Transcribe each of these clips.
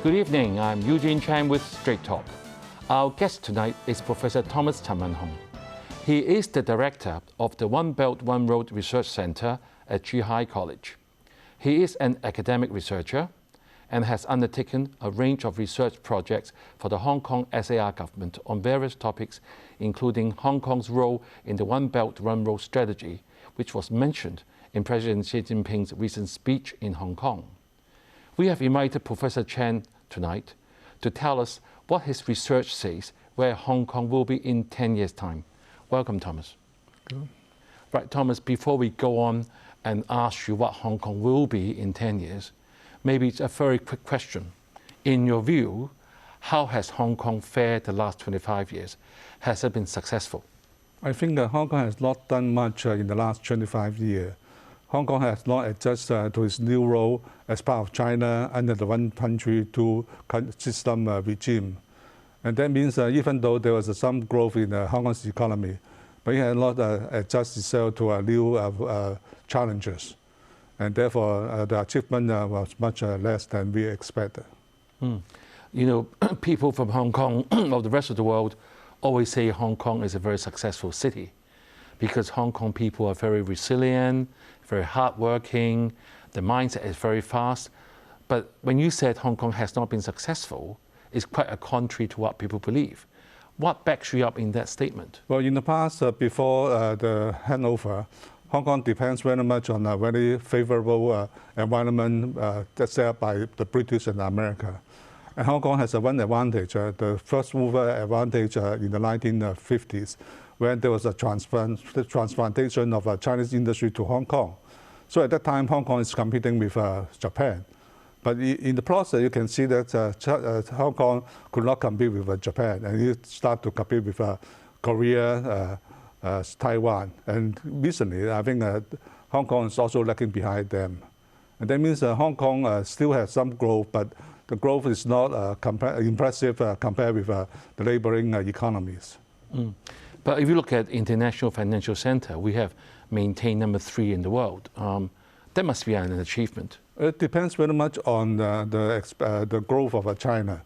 Good evening, I'm Eugene Chan with Straight Talk. Our guest tonight is Professor Thomas Chan Man Hong. He is the director of the One Belt, One Road Research Center at Zhuhai College. He is an academic researcher and has undertaken a range of research projects for the Hong Kong SAR government on various topics, including Hong Kong's role in the One Belt, One Road strategy, which was mentioned in President Xi Jinping's recent speech in Hong Kong. We have invited Professor Chan tonight to tell us what his research says where Hong Kong will be in 10 years' time. Welcome, Thomas. Good. Right, Thomas, before we go on and ask you what Hong Kong will be in 10 years, maybe it's a very quick question. In your view, how has Hong Kong fared the last 25 years? Has it been successful? I think that Hong Kong has not done much in the last 25 years. Hong Kong has not adjusted to its new role as part of China under the one country, two system regime. And that means even though there was some growth in Hong Kong's economy, but it has not adjusted itself to new challenges. And therefore, the achievement was much less than we expected. You know, people from Hong Kong or the rest of the world always say Hong Kong is a very successful city because Hong Kong people are very resilient, very hardworking, the mindset is very fast. But when you said Hong Kong has not been successful, it's quite a contrary to what people believe. What backs you up in that statement? Well, in the past, before the handover, Hong Kong depends very much on a very favorable environment that's set up by the British and America. And Hong Kong has one advantage, the first mover advantage in the 1950s, when there was a transplantation of Chinese industry to Hong Kong. So at that time, Hong Kong is competing with Japan. But in the process, you can see that Hong Kong could not compete with Japan, and it started to compete with Korea, Taiwan. And recently, I think Hong Kong is also lagging behind them. And that means Hong Kong still has some growth, but the growth is not impressive compared with the neighboring economies. But if you look at International Financial Center, we have maintained number 3 in the world. That must be an achievement. It depends very much on the growth of China.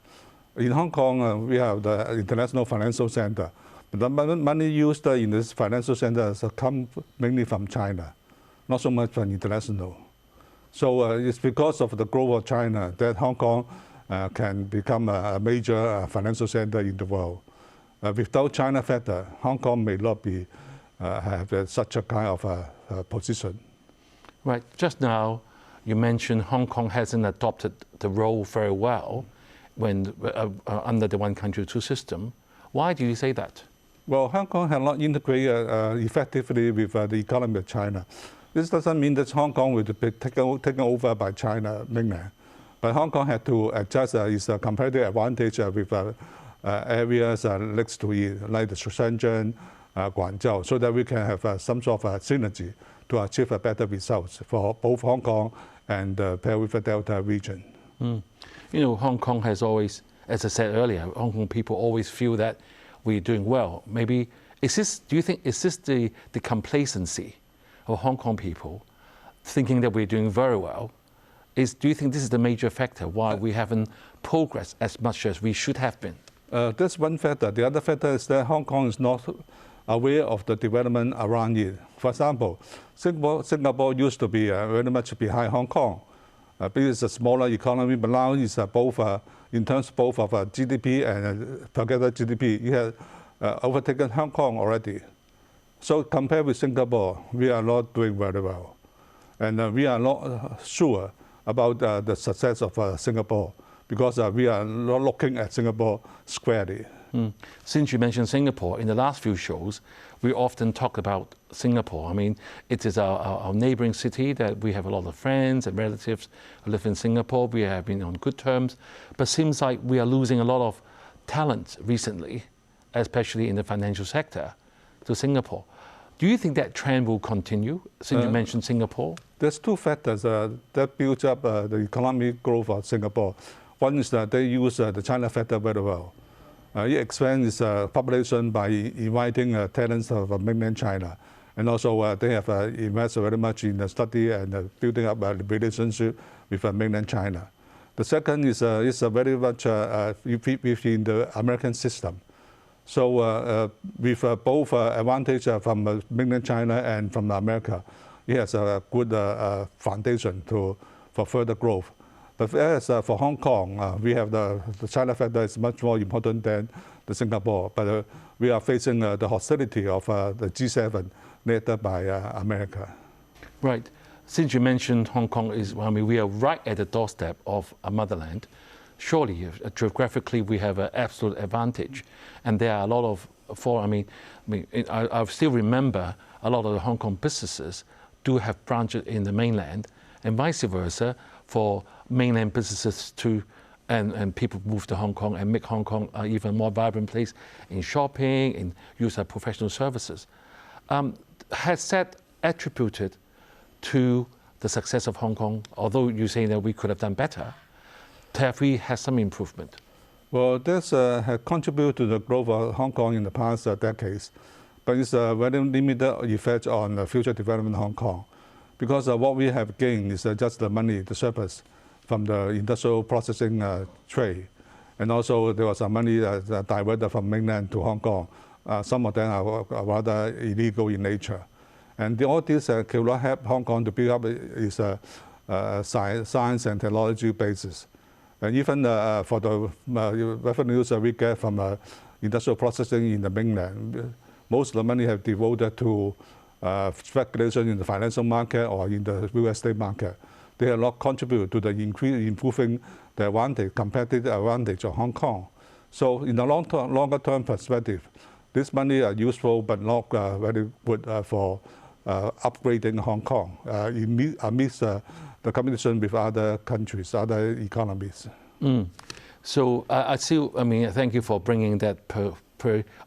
In Hong Kong, we have the International Financial Center. But the money used in this financial center has come mainly from China, not so much from international. So it's because of the growth of China that Hong Kong can become a major financial center in the world. Without China factor, Hong Kong may not be have such a kind of position. Right. Just now, you mentioned Hong Kong hasn't adopted the role very well when under the one country, two system. Why do you say that? Well, Hong Kong has not integrated effectively with the economy of China. This doesn't mean that Hong Kong will be taken over by China mainland. But Hong Kong had to adjust its competitive advantage with areas next to it, like the Shenzhen, Guangzhou, so that we can have some sort of synergy to achieve better results for both Hong Kong and the Pearl River Delta region. You know, Hong Kong has always, as I said earlier, Hong Kong people always feel that we're doing well. Maybe, do you think, is this the complacency of Hong Kong people thinking that we're doing very well? Do you think this is the major factor why we haven't progressed as much as we should have been? That's one factor. The other factor is that Hong Kong is not aware of the development around it. For example, Singapore used to be very much behind Hong Kong. Because it's a smaller economy, but now it's both, in terms both of GDP and per capita GDP, it has overtaken Hong Kong already. So compared with Singapore, we are not doing very well. And we are not sure about the success of Singapore, because we are not looking at Singapore squarely. Since you mentioned Singapore, in the last few shows, we often talk about Singapore. I mean, it is our neighboring city that we have a lot of friends and relatives who live in Singapore. We have been on good terms, but seems like we are losing a lot of talent recently, especially in the financial sector, to Singapore. Do you think that trend will continue, since you mentioned Singapore? There's two factors that build up the economic growth of Singapore. One is that they use the China factor very well. It expands its population by inviting talents of mainland China. And also they have invested very much in the study and building up a relationship with mainland China. The second is very much within the American system. So with both advantage from mainland China and from America, it has a good foundation for further growth. But as for Hong Kong, we have the China factor is much more important than the Singapore. But we are facing the hostility of the G7 led by America. Right. Since you mentioned Hong Kong we are right at the doorstep of a motherland. Surely, geographically, we have an absolute advantage, and there are a lot of I still remember a lot of the Hong Kong businesses do have branches in the mainland, and vice versa for mainland businesses to and people move to Hong Kong and make Hong Kong an even more vibrant place in shopping and use our professional services. Has that attributed to the success of Hong Kong, although you say that we could have done better? Have we had some improvement? Well, this has contributed to the growth of Hong Kong in the past decades, but it's a very limited effect on the future development of Hong Kong, because what we have gained is just the money, the surplus from the industrial processing trade, and also there was some money diverted from mainland to Hong Kong. Some of them are rather illegal in nature. And all this cannot help Hong Kong to build up its science and technology basis. And even for the revenues we get from industrial processing in the mainland, most of the money have devoted to speculation in the financial market or in the real estate market. They have not contributed to the improving the advantage, competitive advantage of Hong Kong. So in the longer term perspective, this money are useful but not very good for upgrading Hong Kong amidst the competition with other countries, other economies. So thank you for bringing that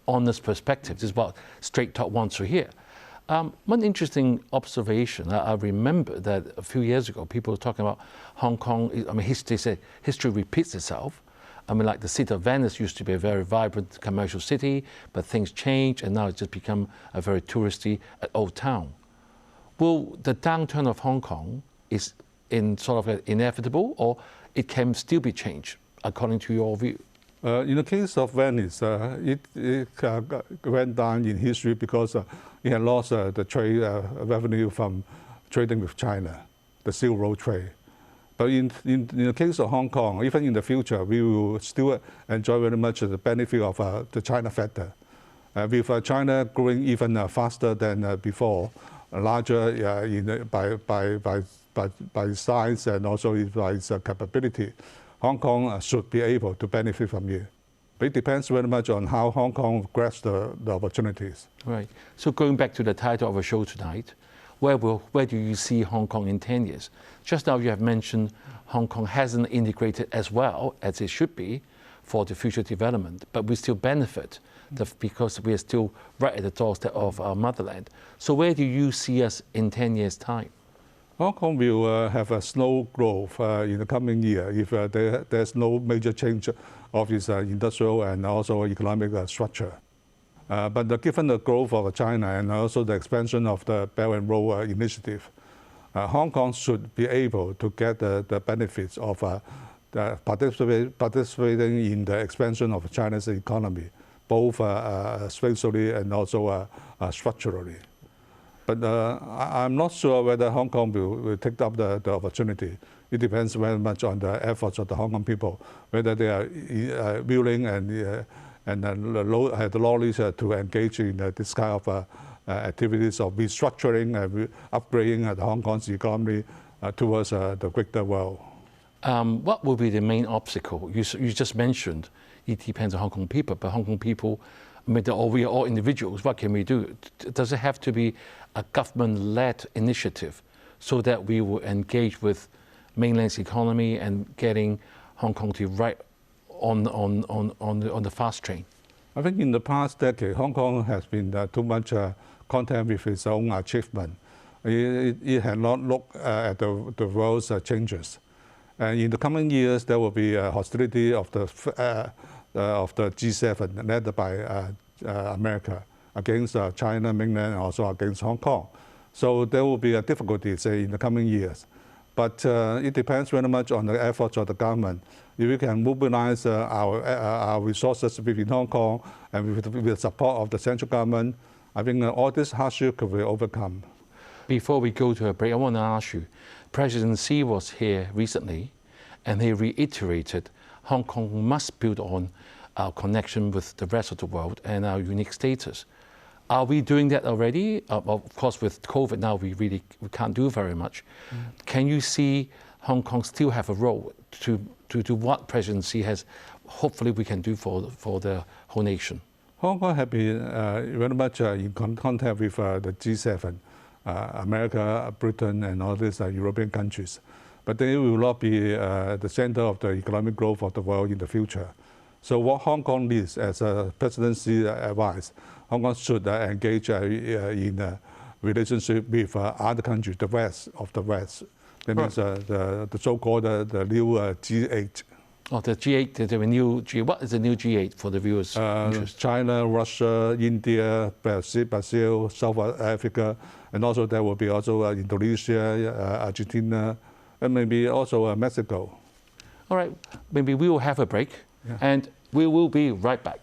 honest perspective. This is what Straight Talk wants to hear. One interesting observation, I remember that a few years ago, people were talking about Hong Kong. History repeats itself. Like the city of Venice used to be a very vibrant commercial city, but things changed, and now it's just become a very touristy old town. Will the downturn of Hong Kong is inevitable, or it can still be changed, according to your view? In the case of Venice, it went down in history because it had lost the trade revenue from trading with China, the Silk Road trade. But in the case of Hong Kong, even in the future, we will still enjoy very much the benefit of the China factor. With China growing even faster than before, larger by size and also by its capability, Hong Kong should be able to benefit from it. But it depends very much on how Hong Kong grasps the opportunities. Right. So going back to the title of our show tonight, where do you see Hong Kong in 10 years? Just now you have mentioned Hong Kong hasn't integrated as well as it should be for the future development, but we still benefit because we are still right at the doorstep of our motherland. So where do you see us in 10 years' time? Hong Kong will have a slow growth in the coming year if there's no major change of its industrial and also economic structure. But given the growth of China and also the expansion of the Belt and Road Initiative, Hong Kong should be able to get the benefits of participating in the expansion of China's economy, both spatially and also structurally. But I'm not sure whether Hong Kong will take up the opportunity. It depends very much on the efforts of the Hong Kong people, whether they are willing and have the knowledge to engage in this kind of activities of restructuring and upgrading the Hong Kong's economy towards the greater world. What will be the main obstacle? You just mentioned it depends on Hong Kong people, but Hong Kong people, we are all individuals. What can we do? Does it have to be a government-led initiative so that we will engage with mainland's economy and getting Hong Kong to right on the fast train? I think in the past decade, Hong Kong has been too much content with its own achievement. It had not looked at the world's changes. And in the coming years, there will be hostility of the G7 led by America against China, mainland, and also against Hong Kong. So there will be a difficulty, say, in the coming years. But it depends very much on the efforts of the government. If we can mobilize our resources within Hong Kong and with the support of the central government, I think all this hardship could be overcome. Before we go to a break, I want to ask you, President Xi was here recently, and he reiterated Hong Kong must build on our connection with the rest of the world and our unique status. Are we doing that already? Of course, with COVID now, we can't do very much. Can you see Hong Kong still have a role to do what President Xi has, hopefully we can do for the whole nation? Hong Kong has been very much in contact with the G7, America, Britain, and all these European countries. But they will not be the center of the economic growth of the world in the future. So what Hong Kong needs, as President Xi advised, Hong Kong should engage in a relationship with other countries, the West of the West. That means the so-called the new G8. Oh, the G8, the new G8. What is the new G8 for the viewers' interest? China, Russia, India, Brazil, South Africa, and also there will be also Indonesia, Argentina, and maybe also Mexico. All right, maybe we will have a break, and we will be right back.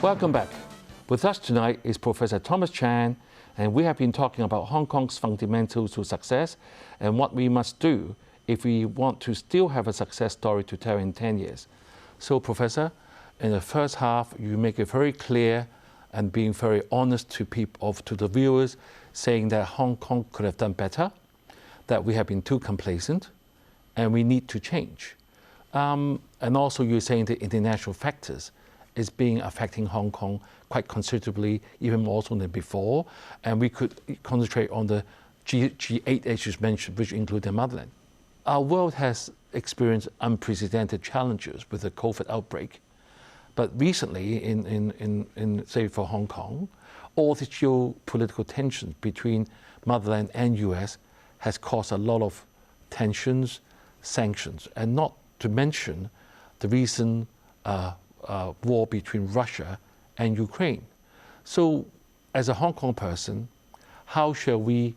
Welcome back. With us tonight is Professor Thomas Chan, and we have been talking about Hong Kong's fundamentals to success and what we must do if we want to still have a success story to tell in 10 years. So, Professor, in the first half, you make it very clear and being very honest to the viewers, saying that Hong Kong could have done better, that we have been too complacent, and we need to change. And also, you're saying the international factors is affecting Hong Kong quite considerably, even more so than before, and we could concentrate on the G8 issues mentioned, which include the motherland. Our world has experienced unprecedented challenges with the COVID outbreak, but recently, in say for Hong Kong, all the geopolitical tensions between motherland and US has caused a lot of tensions, sanctions, and not to mention the recent war between Russia and Ukraine. So, as a Hong Kong person, how shall we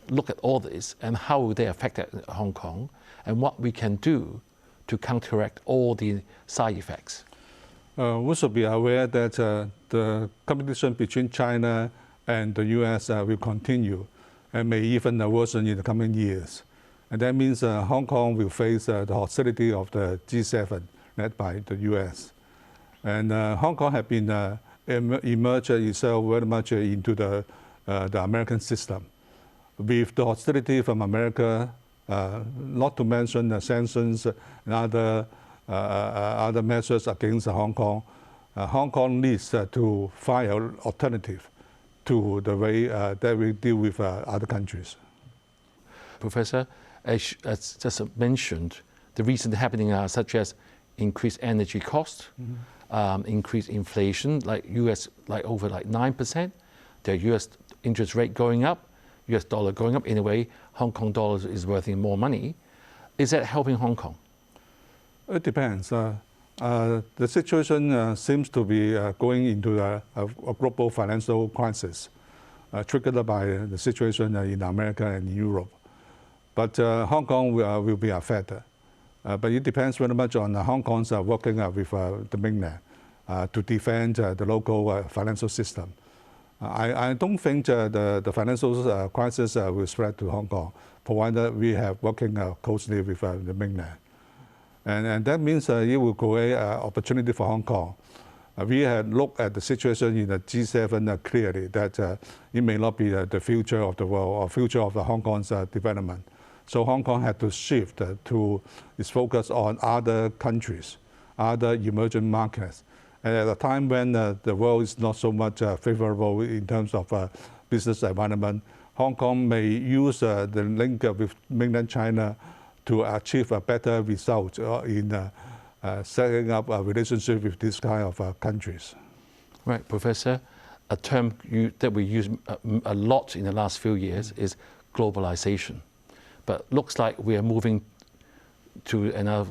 look at all this and how will they affect Hong Kong and what we can do to counteract all the side effects? We should be aware that the competition between China and the US will continue and may even worsen in the coming years. And that means Hong Kong will face the hostility of the G7 led by the US. And Hong Kong has been emerged itself very much into the American system. With the hostility from America, not to mention the sanctions and other measures against Hong Kong, Hong Kong needs to find an alternative to the way that we deal with other countries. Professor, as just mentioned, the recent happenings such as increased energy costs, increased inflation, like US, over 9%, the US interest rate going up, US dollar going up. In a way, Hong Kong dollars is worth more money. Is that helping Hong Kong? It depends. The situation seems to be going into a global financial crisis, triggered by the situation in America and Europe. But Hong Kong will be affected. But it depends very much on Hong Kong's working with the mainland to defend the local financial system. I don't think the financial crisis will spread to Hong Kong, provided we have working closely with the mainland. And that means it will create an opportunity for Hong Kong. We had looked at the situation in the G7 clearly, that it may not be the future of the world or future of the Hong Kong's development. So Hong Kong had to shift to its focus on other countries, other emerging markets. And at a time when the world is not so much favorable in terms of business environment, Hong Kong may use the link with mainland China to achieve a better result in setting up a relationship with this kind of countries. Right, Professor, a term that we use a lot in the last few years is globalization. But looks like we are moving to another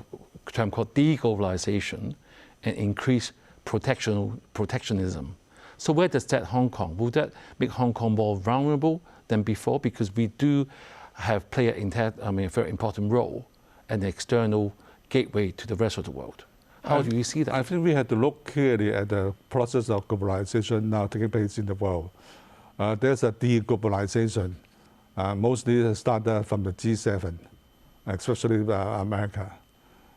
term called deglobalization and increased protectionism. So where does that Hong Kong? Will that make Hong Kong more vulnerable than before? Because we do play a very important role and an external gateway to the rest of the world. How do you see that? I think we have to look clearly at the process of globalization now taking place in the world. There's a deglobalization, mostly started from the G7, especially America,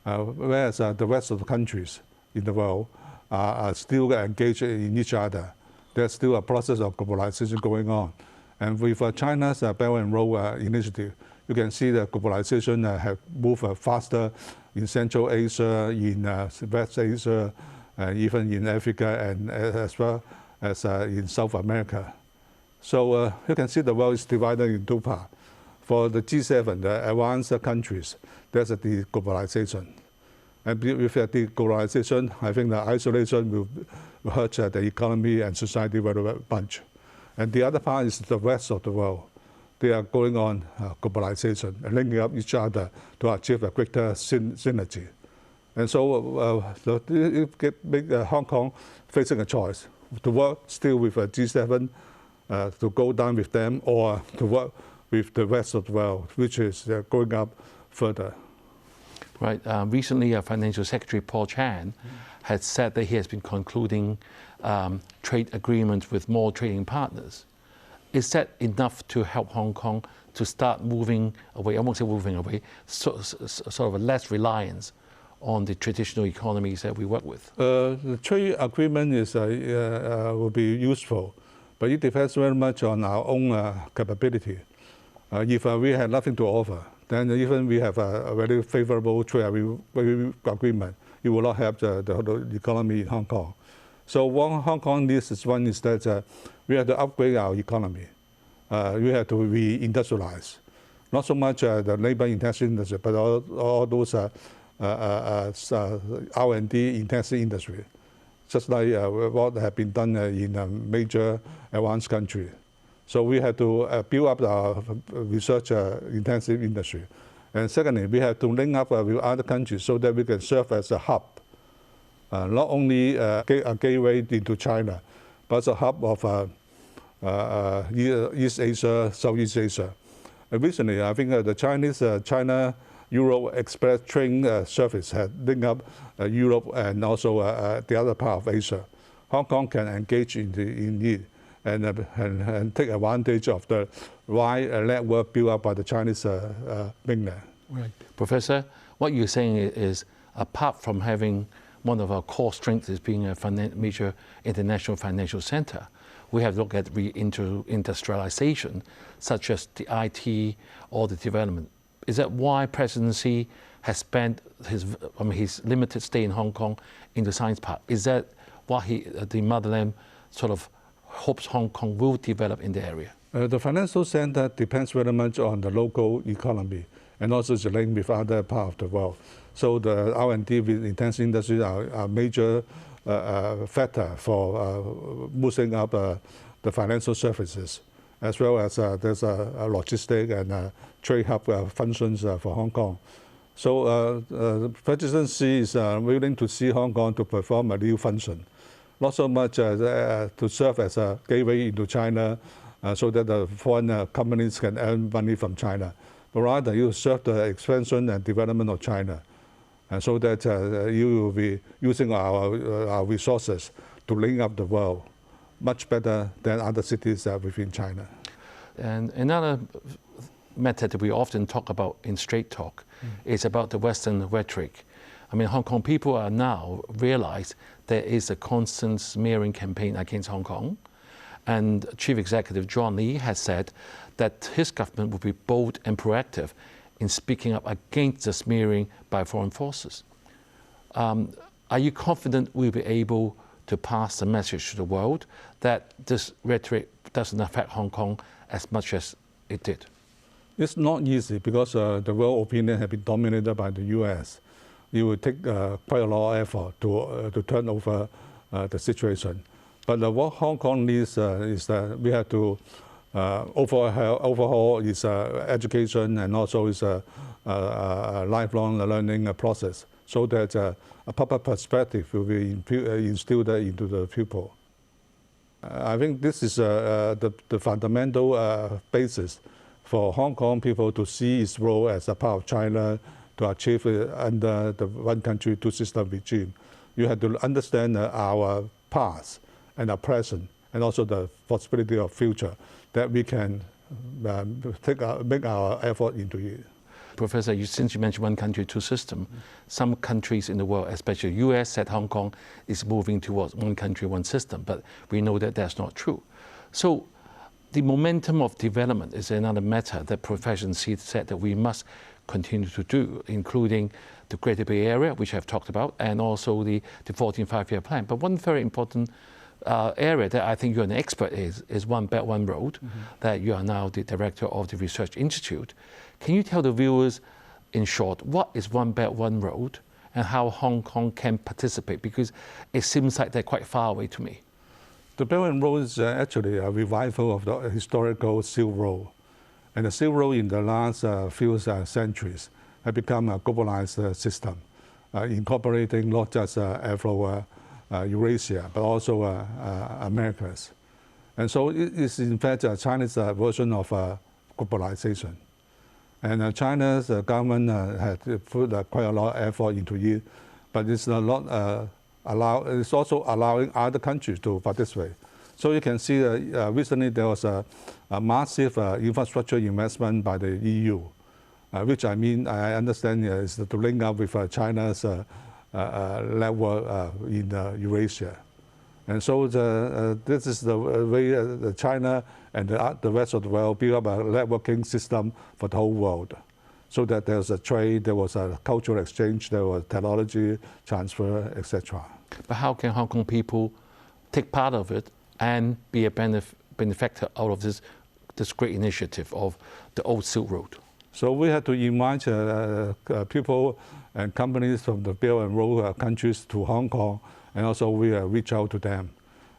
whereas the rest of the countries in the world are still engaged in each other. There's still a process of globalization going on. And with China's Belt and Road initiative, you can see that globalization have moved faster in Central Asia, in West Asia, even in Africa, and as well as in South America. So you can see the world is divided in two parts. For the G7, the advanced countries, there's a deglobalization. And with the deglobalization, I think the isolation will hurt the economy and society very much. And the other part is the rest of the world. They are going on globalization and linking up each other to achieve a greater synergy. And so it makes Hong Kong facing a choice to work still with G7, to go down with them, or to work with the rest of the world, which is going up further. Right. Recently, Financial Secretary Paul Chan had said that he has been concluding trade agreements with more trading partners. Is that enough to help Hong Kong to start moving away, I won't say moving away, sort of a less reliance on the traditional economies that we work with? The trade agreement will be useful, but it depends very much on our own capability. If we have nothing to offer, then even we have a very favorable trade agreement, it will not help the economy in Hong Kong. So what Hong Kong needs is that we have to upgrade our economy. We have to re-industrialize. Not so much the labor-intensive industry, but all those R&D intensive industry, just like what has been done in a major advanced country. So we have to build up our research intensive industry. And secondly, we have to link up with other countries so that we can serve as a hub. Not only a gateway into China, but a hub of East Asia, Southeast Asia. Recently, I think the Chinese China-Europe Express train service had linked up Europe and also the other part of Asia. Hong Kong can engage in it and take advantage of the wide network built up by the Chinese mainland. Right. Professor, what you're saying is, apart from having one of our core strengths is being a major international financial center, we have to look at reindustrialization, such as the IT or the development. Is that why presidency has spent his limited stay in Hong Kong in the science park? Is that what the motherland sort of hopes Hong Kong will develop in the area? The financial center depends very much on the local economy and also the link with other parts of the world. So the R&D with intensive industries are a major factor for boosting up the financial services, as well as there's a logistic and trade hub functions for Hong Kong. So the presidency is willing to see Hong Kong to perform a new function, not so much to serve as a gateway into China so that the foreign companies can earn money from China, but rather you serve the expansion and development of China. And so that you will be using our resources to link up the world much better than other cities within China. And another method that we often talk about in Straight Talk is about the Western rhetoric. I mean, Hong Kong people are now realize there is a constant smearing campaign against Hong Kong. And Chief Executive John Lee has said that his government will be bold and proactive in speaking up against the smearing by foreign forces. Are you confident we'll be able to pass the message to the world that this rhetoric doesn't affect Hong Kong as much as it did? It's not easy because the world opinion has been dominated by the U.S. It will take quite a lot of effort to turn over the situation. But what Hong Kong needs is that we have to overhaul is education and also is a lifelong learning process, so that a proper perspective will be instilled into the pupil. I think this is the fundamental basis for Hong Kong people to see its role as a part of China to achieve under the one country, two system regime. You have to understand our past and our present, and also the possibility of future, that we can make our effort into it. Professor, since you mentioned one country, two system, some countries in the world, especially US, said Hong Kong is moving towards one country, one system, but we know that that's not true. So the momentum of development is another matter that Professor Xi said that we must continue to do, including the Greater Bay Area, which I've talked about, and also the 14th Five-Year Plan. But one very important area that I think you're an expert is One Belt, One Road, that you are now the director of the Research Institute. Can you tell the viewers, in short, what is One Belt, One Road, and how Hong Kong can participate? Because it seems like they're quite far away to me. The Belt and Road is actually a revival of the historical Silk Road. And the Silk Road in the last few centuries have become a globalized system, incorporating not just Eurasia, but also Americas. And so it is in fact China's version of globalization. And China's government had put quite a lot of effort into it, but it's not it's also allowing other countries to participate. So you can see recently there was a massive infrastructure investment by the EU, which I understand is to link up with China's network in Eurasia. And so this is the way China and the rest of the world build up a networking system for the whole world, so that there was a trade, there was a cultural exchange, there was technology transfer, etc. But how can Hong Kong people take part of it and be a benefactor out of this great initiative of the old Silk Road? So we had to invite people and companies from the Belt and Road countries to Hong Kong, and also we reach out to them.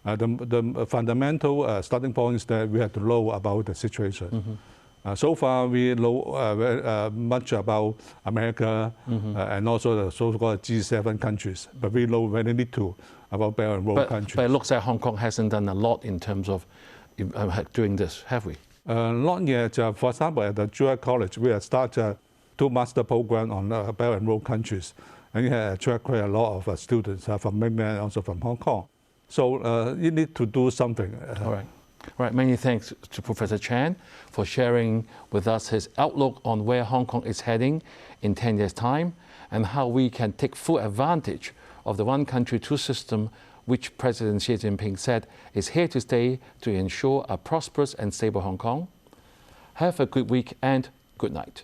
The fundamental starting point is that we have to know about the situation. So far, we know much about America and also the so-called G7 countries, but we know very little about Belt and Road countries. But it looks like Hong Kong hasn't done a lot in terms of doing this, have we? Not yet. For example, at the Jewel College, we have started 2 master programs on Belt and Road countries, and it has attracted quite a lot of students from mainland and also from Hong Kong. So you need to do something. All right. All right. Many thanks to Professor Chan for sharing with us his outlook on where Hong Kong is heading in 10 years' time and how we can take full advantage of the one country, two system, which President Xi Jinping said is here to stay to ensure a prosperous and stable Hong Kong. Have a good week and good night.